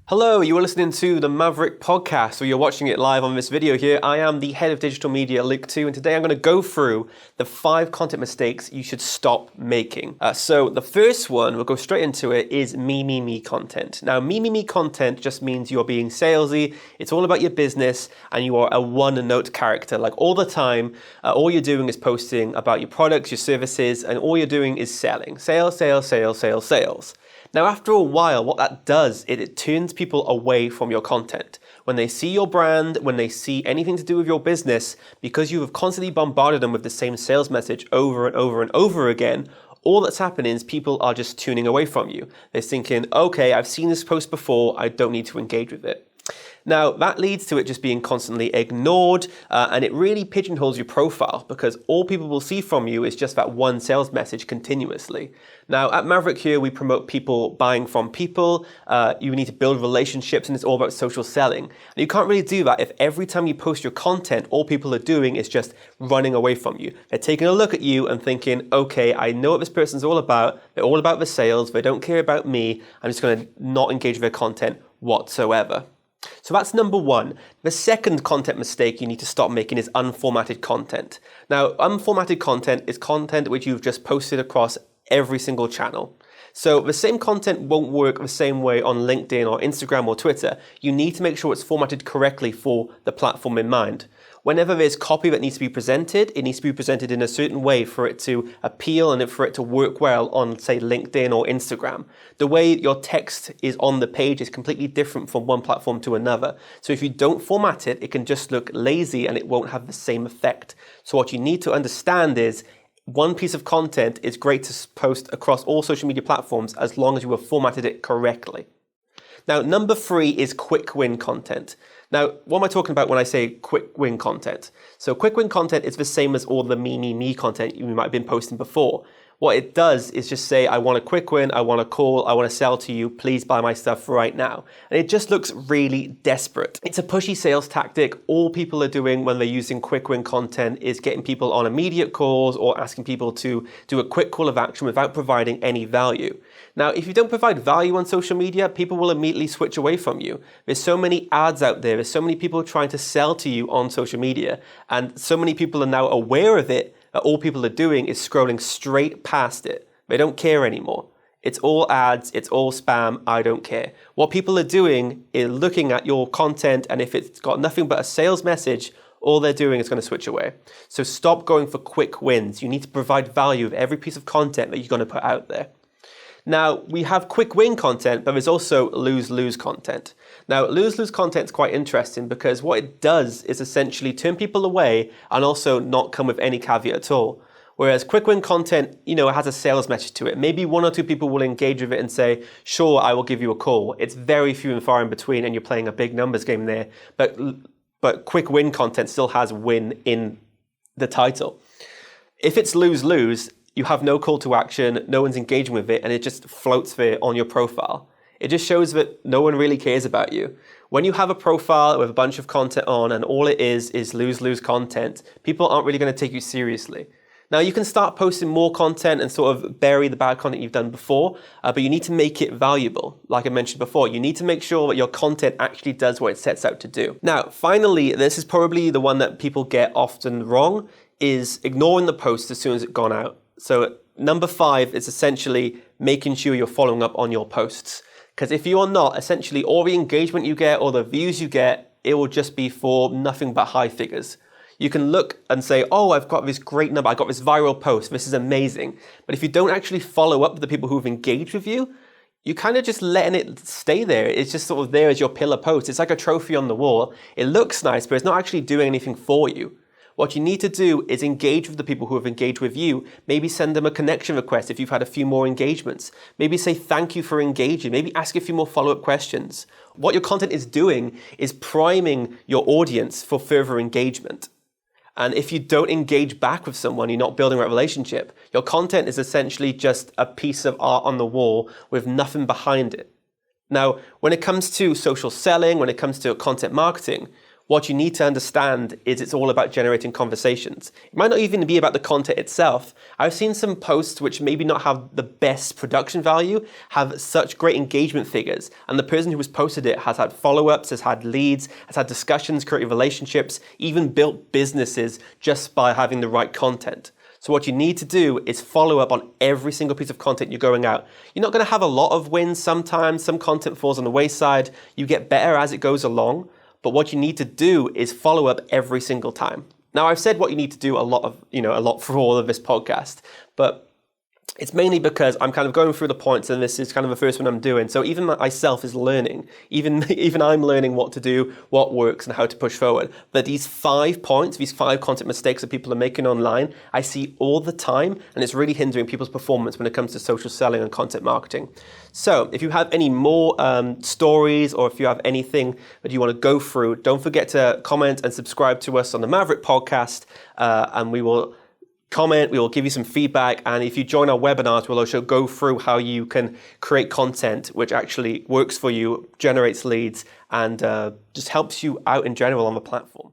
Hello, you are listening to the Maverrik podcast, or you're watching it live on this video here. I am the head of digital media, 𝗏𝗂𝗐, and today I'm going to go through the 5 content mistakes you should stop making. So the first one, we'll go straight into it, is me content. Now, me content just means you're being salesy, it's all about your business, and you are a one-note character. Like all the time, all you're doing is posting about your products, your services, and all you're doing is selling. Sales, sales, sales, sales, sales. Now, after a while, what that does, it turns people away from your content. When they see your brand, when they see anything to do with your business, because you have constantly bombarded them with the same sales message over and over and over again, all that's happening is people are just tuning away from you. They're thinking, okay, I've seen this post before, I don't need to engage with it. Now, that leads to it just being constantly ignored, and it really pigeonholes your profile because all people will see from you is just that one sales message continuously. Now, at Maverrik here, we promote people buying from people. You need to build relationships, and it's all about social selling. And you can't really do that if every time you post your content, all people are doing is just running away from you. They're taking a look at you and thinking, okay, I know what this person's all about. They're all about the sales. They don't care about me. I'm just going to not engage with their content whatsoever. So that's number one. The second content mistake you need to stop making is unformatted content. Now, unformatted content is content which you've just posted across every single channel. So the same content won't work the same way on LinkedIn or Instagram or Twitter. You need to make sure it's formatted correctly for the platform in mind. Whenever there's copy that needs to be presented, it needs to be presented in a certain way for it to appeal and for it to work well on, say, LinkedIn or Instagram. The way your text is on the page is completely different from one platform to another. So if you don't format it, it can just look lazy and it won't have the same effect. So what you need to understand is one piece of content is great to post across all social media platforms as long as you have formatted it correctly. Now, number 3 is quick win content. Now, what am I talking about when I say quick win content? So quick win content is the same as all the me content you might have been posting before. What it does is just say, I want a quick win, I want a call, I want to sell to you, please buy my stuff right now. And it just looks really desperate. It's a pushy sales tactic. All people are doing when they're using quick win content is getting people on immediate calls or asking people to do a quick call of action without providing any value. Now, if you don't provide value on social media, people will immediately switch away from you. There's so many ads out there. There's so many people trying to sell to you on social media. And so many people are now aware of it that all people are doing is scrolling straight past it. They don't care anymore. It's all ads, it's all spam, I don't care. What people are doing is looking at your content, and if it's got nothing but a sales message, all they're doing is going to switch away. So stop going for quick wins. You need to provide value with every piece of content that you're going to put out there. Now, we have quick win content, but there's also lose-lose content. Now, lose-lose content is quite interesting because what it does is essentially turn people away and also not come with any caveat at all. Whereas quick win content, it has a sales message to it. Maybe 1 or 2 people will engage with it and say, sure, I will give you a call. It's very few and far in between, and you're playing a big numbers game there. But quick win content still has win in the title. If it's lose-lose, you have no call to action, no one's engaging with it, and it just floats there on your profile. It just shows that no one really cares about you. When you have a profile with a bunch of content on and all it is lose-lose content, people aren't really going to take you seriously. Now, you can start posting more content and sort of bury the bad content you've done before, but you need to make it valuable. Like I mentioned before, you need to make sure that your content actually does what it sets out to do. Now, finally, this is probably the one that people get often wrong, is ignoring the post as soon as it's gone out. So number 5 is essentially making sure you're following up on your posts. Because if you are not, essentially all the engagement you get or the views you get, it will just be for nothing but high figures. You can look and say, oh, I've got this great number, I got this viral post, this is amazing. But if you don't actually follow up with the people who've engaged with you, you're kind of just letting it stay there. It's just sort of there as your pillar post. It's like a trophy on the wall. It looks nice, but it's not actually doing anything for you. What you need to do is engage with the people who have engaged with you. Maybe send them a connection request if you've had a few more engagements. Maybe say thank you for engaging. Maybe ask a few more follow-up questions. What your content is doing is priming your audience for further engagement. And if you don't engage back with someone, you're not building that relationship. Your content is essentially just a piece of art on the wall with nothing behind it. Now, when it comes to social selling, when it comes to content marketing, What you need to understand is it's all about generating conversations. It might not even be about the content itself. I've seen some posts which maybe not have the best production value, have such great engagement figures, and the person who has posted it has had follow-ups, has had leads, has had discussions, created relationships, even built businesses just by having the right content. So what you need to do is follow up on every single piece of content you're going out. You're not going to have a lot of wins sometimes. Some content falls on the wayside. You get better as it goes along. But what you need to do is follow up every single time. Now, I've said what you need to do a lot for all of this podcast, but it's mainly because I'm kind of going through the points, and this is kind of the first one I'm doing. So even myself is learning. Even I'm learning what to do, what works, and how to push forward. But these 5 points, these 5 content mistakes that people are making online, I see all the time, and it's really hindering people's performance when it comes to social selling and content marketing. So if you have any more stories, or if you have anything that you want to go through, don't forget to comment and subscribe to us on the Maverrik podcast, and we will comment, we will give you some feedback, and if you join our webinars, we'll also go through how you can create content which actually works for you, generates leads, and just helps you out in general on the platform.